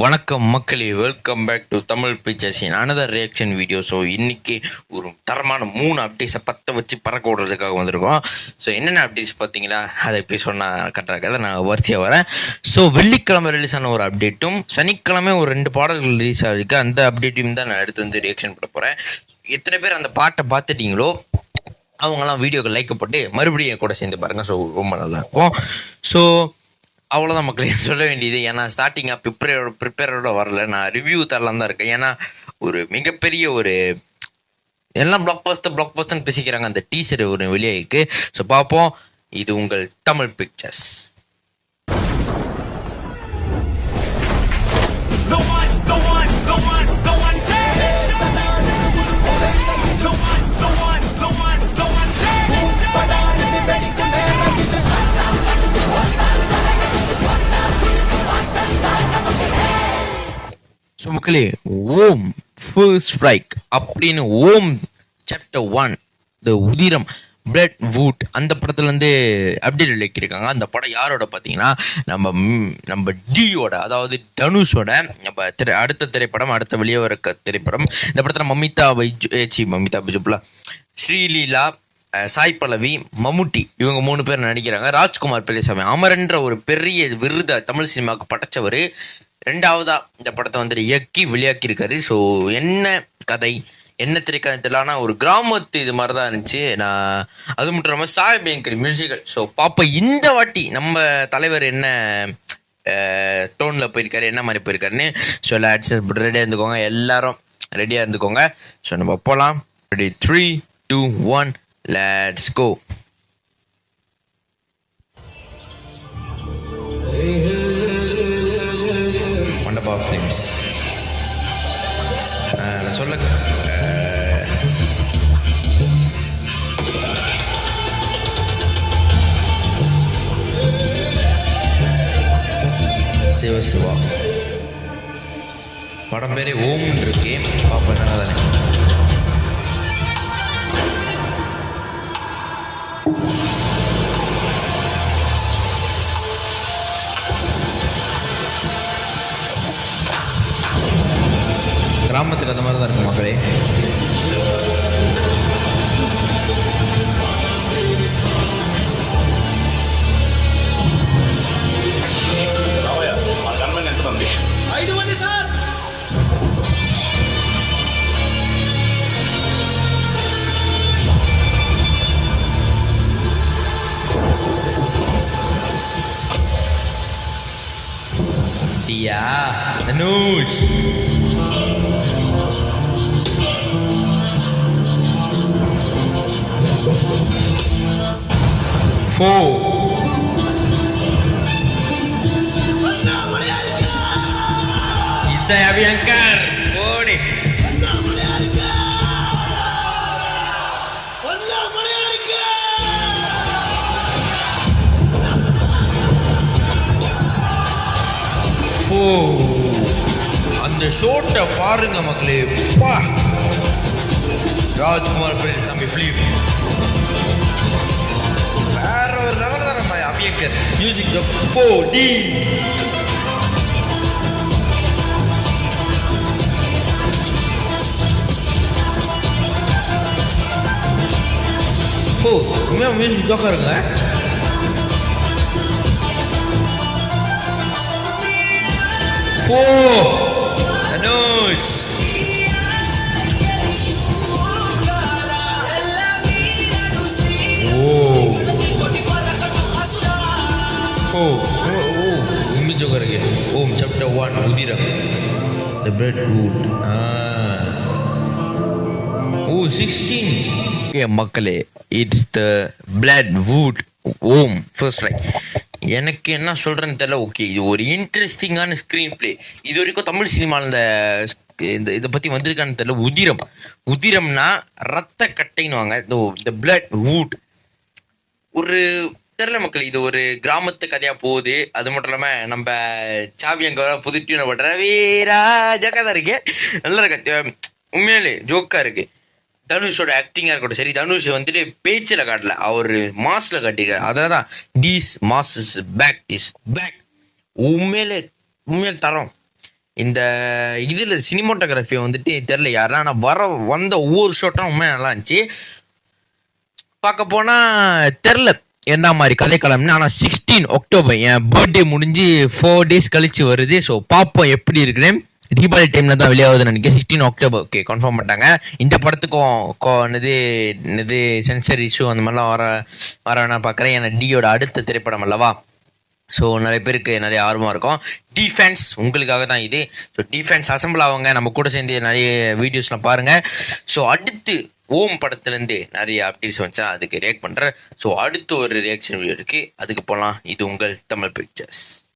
வணக்கம் மக்களே, welcome back to Tamil pictures in another reaction video. So இன்றைக்கி ஒரு தரமான 3 அப்டேட்ஸை பற்ற வச்சு பறக்க விடுறதுக்காக வந்திருக்கோம். ஸோ என்னென்ன அப்டேட்ஸ் பார்த்தீங்களா, அதை எப்படி சொன்னால் கரெக்டாக இருக்காது, நான் வரிசையாக வரேன். ஸோ வெள்ளிக்கிழமை ரிலீஸ் ஆன ஒரு அப்டேட்டும், சனிக்கிழமை ஒரு 2 பாடல்கள் ரிலீஸ் ஆகிருக்கு. அந்த அப்டேட்டையும் தான் நான் எடுத்து வந்து ரியாக்ஷன் பண்ண போகிறேன். எத்தனை பேர் அந்த பாட்டை பார்த்துட்டீங்களோ அவங்கெல்லாம் வீடியோக்கு லைக் போட்டு மறுபடியும் என் கூட சேர்ந்து பாருங்கள். ஸோ ரொம்ப நல்லாயிருக்கும். ஸோ அவ்வளோதான் மக்களே சொல்ல வேண்டியது. ஏன்னா ஸ்டார்டிங்காக ப்ரிப்பேரோட வரல, நான் ரிவ்யூ தரலாம் தான் இருக்கேன். ஏன்னா ஒரு மிகப்பெரிய ஒரு எல்லாம் பிளாக் பஸ்டர்னு பேசிக்கிறாங்க. அந்த டீசர் ஒரு வெளியாயிருக்கு. ஸோ பார்ப்போம். இது உங்கள் தமிழ் பிக்சர்ஸ். ஸோ மக்களே, ஓம் ஃபர்ஸ்ட் ஸ்ட்ரைக் அப்படின்னு ஓம் சாப்டர் 1 த உதிரம் பிளட் வூட் அந்த படத்துலேருந்து அப்டேட் விளக்கியிருக்காங்க. அந்த படம் யாரோட பார்த்தீங்கன்னா நம்ம டியோட, அதாவது தனுஷோட நம்ம அடுத்த திரைப்படம், அடுத்த வெளியே வர திரைப்படம். இந்த படத்தில் மமிதா பைஜுப்லா, ஸ்ரீலீலா, சாய் பல்லவி, மம்முட்டி இவங்க 3 பேர் நடிக்கிறாங்க. ராஜ்குமார் பெரியசாமி அமரன்ற ஒரு பெரிய விருதை தமிழ் சினிமாவுக்கு படைச்சவர் 2வதா இந்த படத்தை வந்துட்டு இயக்கி வெளியாக்கியிருக்காரு. ஸோ என்ன கதை, என்ன திரைக்கதை தெரியல, ஆனால் ஒரு கிராமத்து இது மாதிரி தான் இருந்துச்சு. நான் அது மட்டும் இல்லாமல் சாய் பேங்கர் மியூசிக்கல். ஸோ பாப்பா இந்த வாட்டி நம்ம தலைவர் என்ன டோனில் போயிருக்காரு, என்ன மாதிரி போயிருக்காருன்னு. ஸோ எல்லாம் அட்ஜஸ்ட் ரெடியாக இருந்துக்கோங்க, எல்லாரும் ரெடியாக இருந்துக்கோங்க. ஸோ நம்ம போகலாம். Ready 3, 2, 1 let's go. Mandapa films நான் சொல்ல சிவா படம் பேரே ஓம்னு இருக்கே. பாப்பா என்ன தானே. கிராமத்துக்கு அந்த மாதிரி தான் இருக்கும் மக்களே. Dia Danush 4 Isai Abhyankar Bodi 4 அந்த ஷோட்டை பாருங்க மக்களே. ராஜ்குமார் பெரியசாமி ஃபிலிம் வேற ஒரு லெவல் தான். நம்ம அபியங்கர் மியூசிக் 4D. உண்மையா மியூசிக் ஜோக்கா இருக்குங்க. தனுஷ் ஜோக்கா இருக்கு. ஓம் சாப்டர் 1 உதிரம் த பிளட் வூட். 16 மக்களே, இட்ஸ் த பிளட் வூட் ஓம் ஃபர்ஸ்ட் ரைட். எனக்கு என்ன சொல்கிறேன்னு தெரியல. ஓகே, இது ஒரு இன்ட்ரெஸ்டிங்கான ஸ்க்ரீன் பிளே. இது வரைக்கும் தமிழ் சினிமாவில் இந்த இதை பற்றி வந்திருக்கான்னு தெரியல. உதிரம்னா ரத்த கட்டைன்னு வாங்க. இந்த பிளட் வூட் ஒரு தெரியல மக்கள். இது ஒரு கிராமத்து கதையாக போகுது. அது மட்டும் இல்லாமல் நம்ம சாவியங்க புது டியூனை போடுற வீரா ஜோக்கா தான் இருக்கு. நல்லா இருக்கு, உண்மையிலே ஜோக்கா இருக்குது. தனுஷோட ஆக்டிங்காக இருக்கட்டும் சரி. தனுஷ் வந்துட்டு பேச்சில் காட்டல, அவர் மாஸில் காட்டிக்க. அதான் தான் டீஸ் மாஸ் இஸ் பேக் உண்மையிலே தரோம். இந்த இதில் சினிமோட்டோகிராஃபி வந்துட்டு தெரில யாரா, ஆனால் வந்த ஒவ்வொரு ஷாட்டும் ரொம்ப நல்லா இருந்துச்சு. பார்க்க போனால் தெரில என்ன மாதிரி கதைக்களம்னு. ஆனால் 16 அக்டோபர் என் பர்த்டே முடிஞ்சு 4 days கழிச்சு வருது. ஸோ பார்ப்போம் எப்படி இருக்குன்னு. தீபாவளி டைமில் தான் வெளியாகுதுன்னு நினைக்கிறேன். 16 அக்டோபர் ஓகே கன்ஃபார்ம் பண்ணிட்டாங்க. இந்த படத்துக்கும் இது சென்சர் இஷ்யூ அந்த மாதிரிலாம் வர வேணா பார்க்குறேன். ஏன்னா டியோட அடுத்த திரைப்படம் அல்லவா. ஸோ நிறைய பேருக்கு நிறைய ஆர்வமாக இருக்கும். டிஃபென்ஸ் உங்களுக்காக தான் இது. ஸோ டிஃபென்ஸ் அசம்பிள் ஆகுங்க, நம்ம கூட சேர்ந்து நிறைய வீடியோஸ்லாம் பாருங்கள். ஸோ அடுத்து ஓம் படத்துலேருந்து நிறைய அப்டேட்ஸ் வந்துச்சா அதுக்கு ரியாக்ட் பண்ணுறேன். ஸோ அடுத்து ஒரு ரியாக்ஷன் வீடியோ இருக்குது, அதுக்கு போகலாம். இது உங்கள் தமிழ் பிக்சர்ஸ்.